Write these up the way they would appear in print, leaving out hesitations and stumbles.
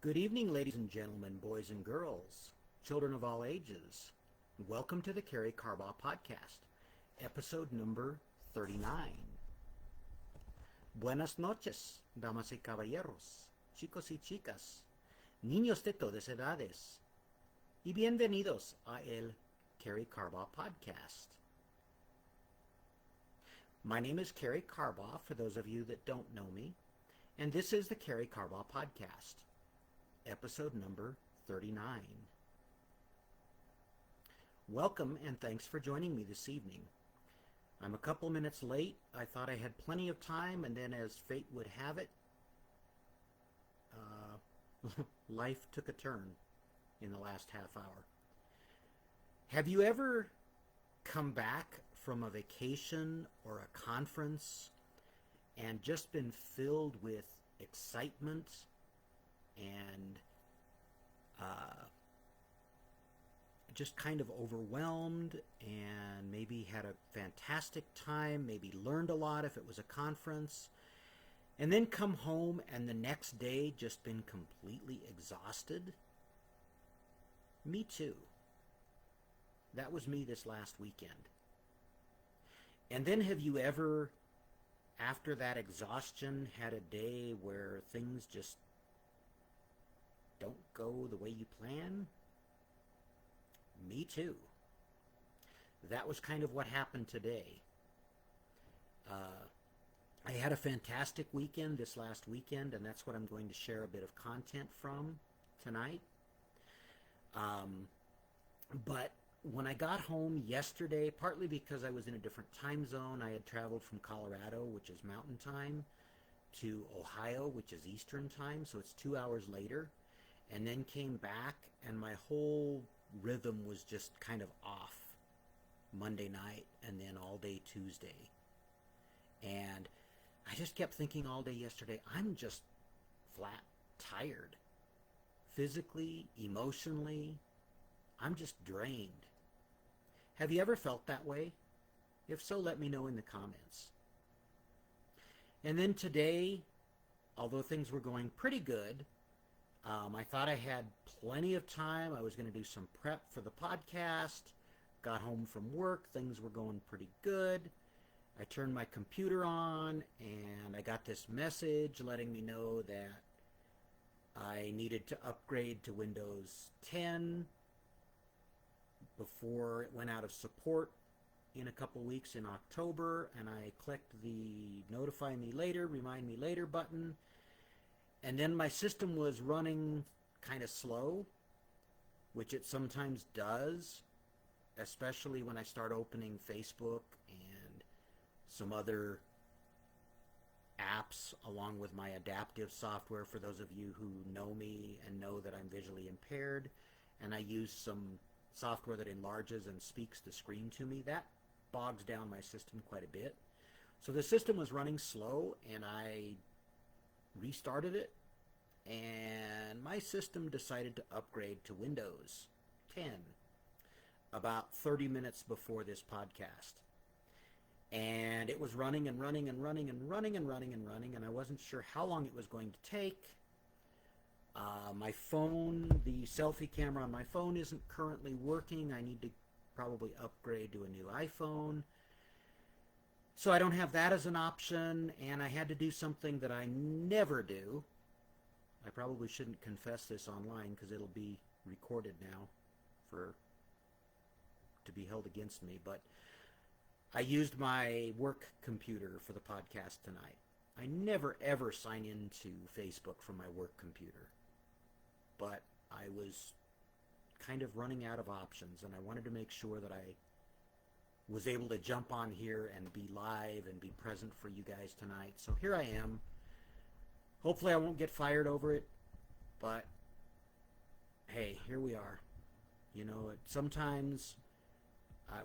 Good evening, ladies and gentlemen, boys and girls, children of all ages. Welcome to the Karey Carbaugh podcast, episode number 39. Buenas noches, damas y caballeros, chicos y chicas, niños de todas edades, y bienvenidos a el Karey Carbaugh podcast. My name is Karey Carbaugh, for those of you that don't know me, and this is the Karey Carbaugh podcast, episode number 39. Welcome and thanks for joining me this evening. I'm a couple minutes late. I thought I had plenty of time, and then as fate would have it, life took a turn in the last half hour. Have you ever come back from a vacation or a conference and just been filled with excitement and just kind of overwhelmed, and maybe had a fantastic time, maybe learned a lot if it was a conference, and then come home and the next day just been completely exhausted? Me too. That was me this last weekend. And then have you ever, after that exhaustion, had a day where things just don't go the way you plan? Me too. That was kind of what happened today. I had a fantastic weekend this last weekend, and that's what I'm going to share a bit of content from tonight. But when I got home yesterday, partly because I was in a different time zone, I had traveled from Colorado, which is mountain time, to Ohio, which is eastern time, so it's 2 hours later, and then came back, and my whole rhythm was just kind of off Monday night and then all day Tuesday. And I just kept thinking all day yesterday, I'm just flat tired. Physically, emotionally, I'm just drained. Have you ever felt that way? If so, let me know in the comments. And then today, although things were going pretty good, I thought I had plenty of time. I was going to do some prep for the podcast. Got home from work. Things were going pretty good. I turned my computer on and I got this message letting me know that I needed to upgrade to Windows 10 before it went out of support in a couple weeks in October. And I clicked the notify me later, remind me later button. And then my system was running kind of slow, which it sometimes does, especially when I start opening Facebook and some other apps along with my adaptive software, for those of you who know me and know that I'm visually impaired, and I use some software that enlarges and speaks the screen to me. That bogs down my system quite a bit. So the system was running slow, and I restarted it, and my system decided to upgrade to Windows 10 about 30 minutes before this podcast. And it was running and running and running and running and running and running, and I wasn't sure how long it was going to take. My phone, the selfie camera on my phone isn't currently working. I need to probably upgrade to a new iPhone. So I don't have that as an option, and I had to do something that I never do. I probably shouldn't confess this online because it'll be recorded now to be held against me, but I used my work computer for the podcast tonight. I never ever sign into Facebook from my work computer, but I was kind of running out of options, and I wanted to make sure that I was able to jump on here and be live and be present for you guys tonight. So here I am. Hopefully I won't get fired over it, but hey, here we are. You know, sometimes,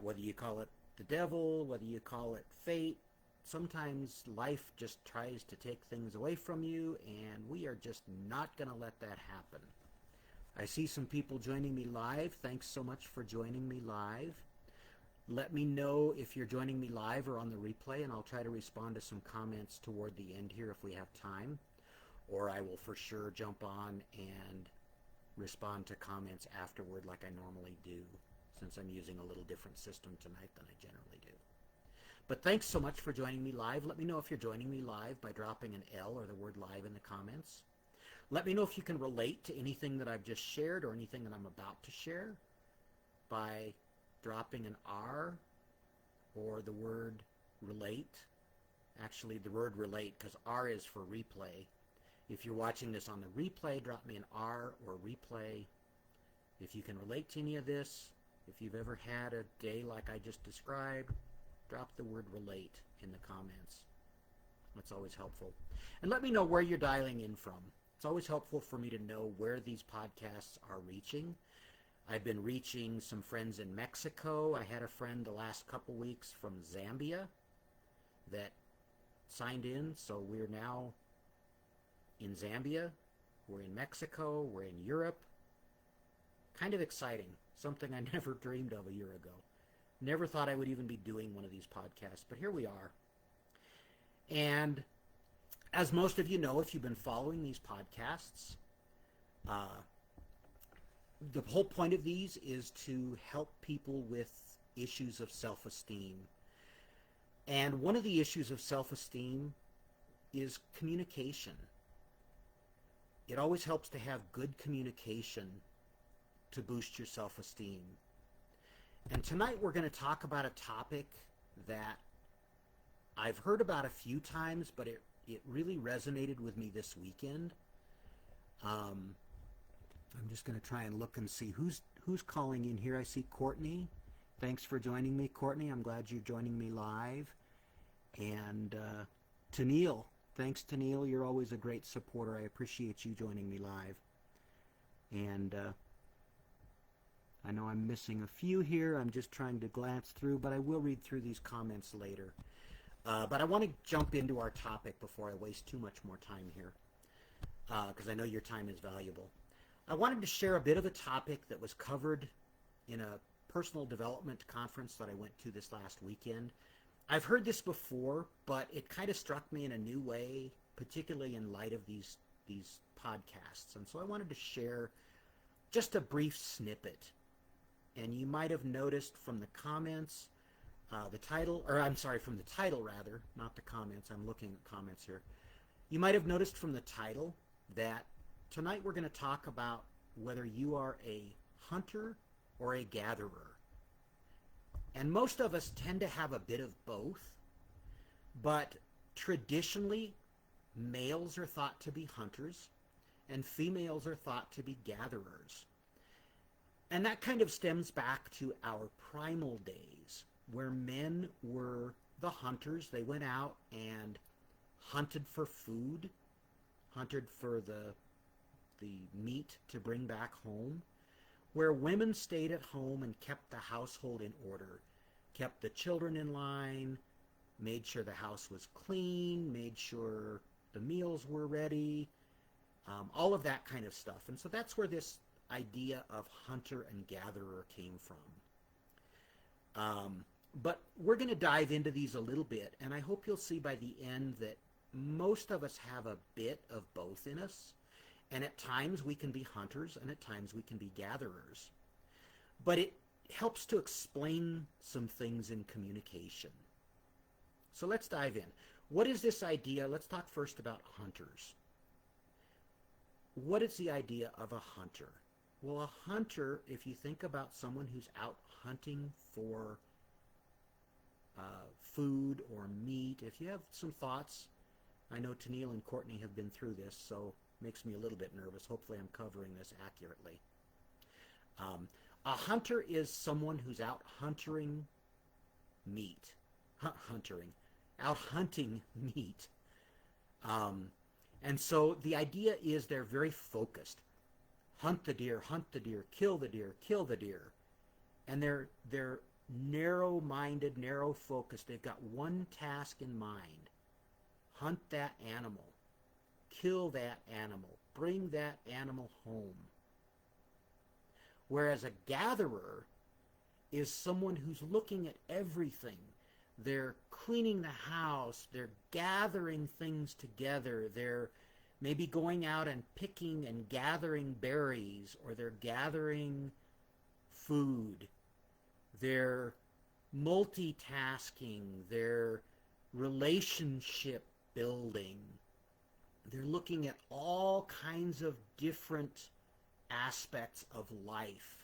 whether you call it the devil, whether you call it fate, sometimes life just tries to take things away from you, and we are just not going to let that happen. I see some people joining me live. Thanks so much for joining me live. Let me know if you're joining me live or on the replay, and I'll try to respond to some comments toward the end here if we have time. or I will for sure jump on and respond to comments afterward like I normally do, since I'm using a little different system tonight than I generally do. But thanks so much for joining me live. Let me know if you're joining me live by dropping an L or the word live in the comments. Let me know if you can relate to anything that I've just shared or anything that I'm about to share by dropping an R or the word relate. Actually, the word relate, because R is for replay. If you're watching this on the replay, drop me an R or replay. If you can relate to any of this, if you've ever had a day like I just described, drop the word relate in the comments. That's always helpful. And let me know where you're dialing in from. It's always helpful for me to know where these podcasts are reaching. I've been reaching some friends in Mexico. I had a friend the last couple weeks from Zambia that signed in, so we're now in Zambia, we're in Mexico, we're in Europe. Kind of exciting. Something I never dreamed of a year ago. Never thought I would even be doing one of these podcasts, but here we are. And as most of you know, if you've been following these podcasts, the whole point of these is to help people with issues of self-esteem. And one of the issues of self-esteem is communication. It always helps to have good communication to boost your self-esteem. And tonight we're going to talk about a topic that I've heard about a few times, but it really resonated with me this weekend. I'm just going to try and look and see who's calling in here. I see Courtney. Thanks for joining me, Courtney. I'm glad you're joining me live. And Tennille. Thanks, Tennille. You're always a great supporter. I appreciate you joining me live. And I know I'm missing a few here. I'm just trying to glance through, but I will read through these comments later. But I want to jump into our topic before I waste too much more time here, because I know your time is valuable. I wanted to share a bit of a topic that was covered in a personal development conference that I went to this last weekend. I've heard this before, but it kind of struck me in a new way, particularly in light of these podcasts. And so I wanted to share just a brief snippet. And you might have noticed from the comments, from the title rather, not the comments. I'm looking at comments here. You might have noticed from the title that tonight we're going to talk about whether you are a hunter or a gatherer. And most of us tend to have a bit of both, but traditionally, males are thought to be hunters and females are thought to be gatherers. And that kind of stems back to our primal days, where men were the hunters. They went out and hunted for food, hunted for the meat to bring back home, where women stayed at home and kept the household in order, kept the children in line, made sure the house was clean, made sure the meals were ready, all of that kind of stuff. And so that's where this idea of hunter and gatherer came from. But we're going to dive into these a little bit, and I hope you'll see by the end that most of us have a bit of both in us. And at times we can be hunters, and at times we can be gatherers. But it helps to explain some things in communication. So let's dive in. What is this idea? Let's talk first about hunters. What is the idea of a hunter? Well, a hunter, if you think about someone who's out hunting for food or meat, if you have some thoughts, I know Tennille and Courtney have been through this, so makes me a little bit nervous. Hopefully I'm covering this accurately. A hunter is someone who's out hunting meat. Out hunting meat. And so the idea is they're very focused. Hunt the deer, kill the deer, kill the deer. And they're narrow-minded, narrow-focused. They've got one task in mind. Hunt that animal. Kill that animal. Bring that animal home. Whereas a gatherer is someone who's looking at everything. They're cleaning the house. They're gathering things together. They're maybe going out and picking and gathering berries, or they're gathering food. They're multitasking. They're relationship building. They're looking at all kinds of different aspects of life.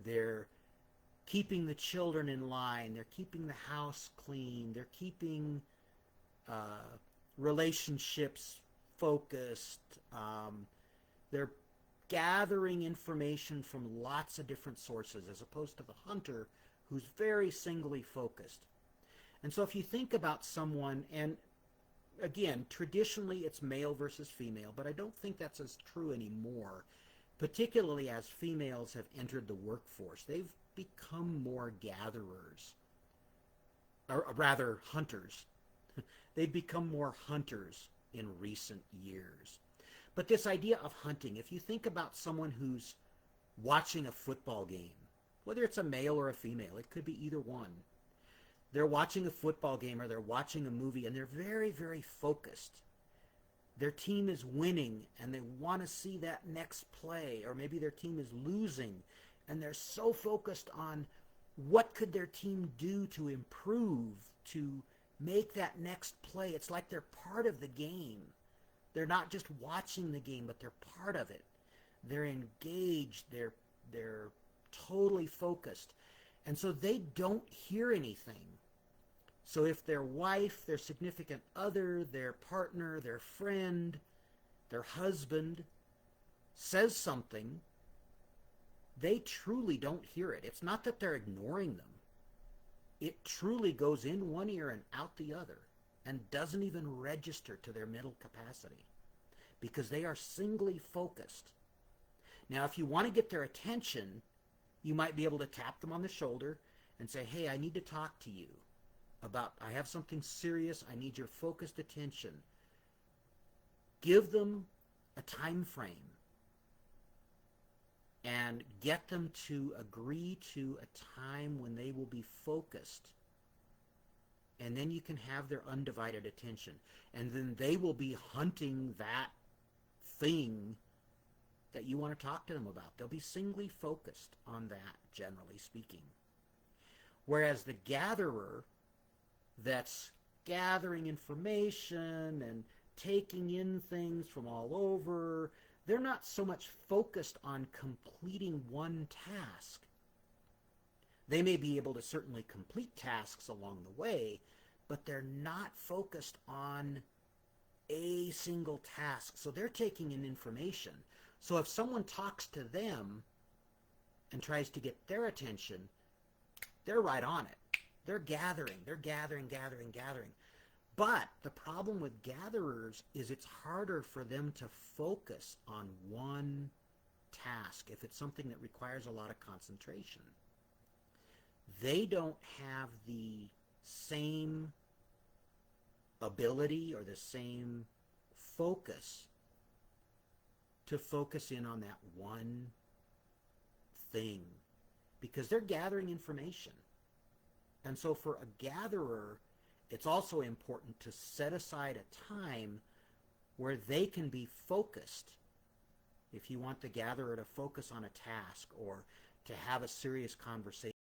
They're keeping the children in line. They're keeping the house clean. They're keeping relationships focused. They're gathering information from lots of different sources, as opposed to the hunter who's very singly focused. And so if you think about someone, and again, traditionally it's male versus female, but I don't think that's as true anymore, particularly as females have entered the workforce. They've become more gatherers, or rather hunters. They've become more hunters in recent years. But this idea of hunting, if you think about someone who's watching a football game, whether it's a male or a female, it could be either one. They're watching a football game or they're watching a movie, and they're very, very focused. Their team is winning and they want to see that next play, or maybe their team is losing and they're so focused on what could their team do to improve, to make that next play. It's like they're part of the game. They're not just watching the game, but they're part of it. They're engaged. They're totally focused. And so they don't hear anything. So if their wife, their significant other, their partner, their friend, their husband says something, they truly don't hear it. It's not that they're ignoring them. It truly goes in one ear and out the other, and doesn't even register to their mental capacity, because they are singly focused. Now, if you want to get their attention, you might be able to tap them on the shoulder and say, hey, I need to talk to you about, I have something serious, I need your focused attention. Give them a time frame and get them to agree to a time when they will be focused. And then you can have their undivided attention. And then they will be hunting that thing that you want to talk to them about. They'll be singly focused on that, generally speaking. Whereas the gatherer that's gathering information and taking in things from all over, they're not so much focused on completing one task. They may be able to certainly complete tasks along the way, but they're not focused on a single task. So they're taking in information. So if someone talks to them and tries to get their attention, they're right on it. They're gathering. But the problem with gatherers is it's harder for them to focus on one task if it's something that requires a lot of concentration. They don't have the same ability or the same focus to focus in on that one thing, because they're gathering information. And so for a gatherer, it's also important to set aside a time where they can be focused. If you want the gatherer to focus on a task or to have a serious conversation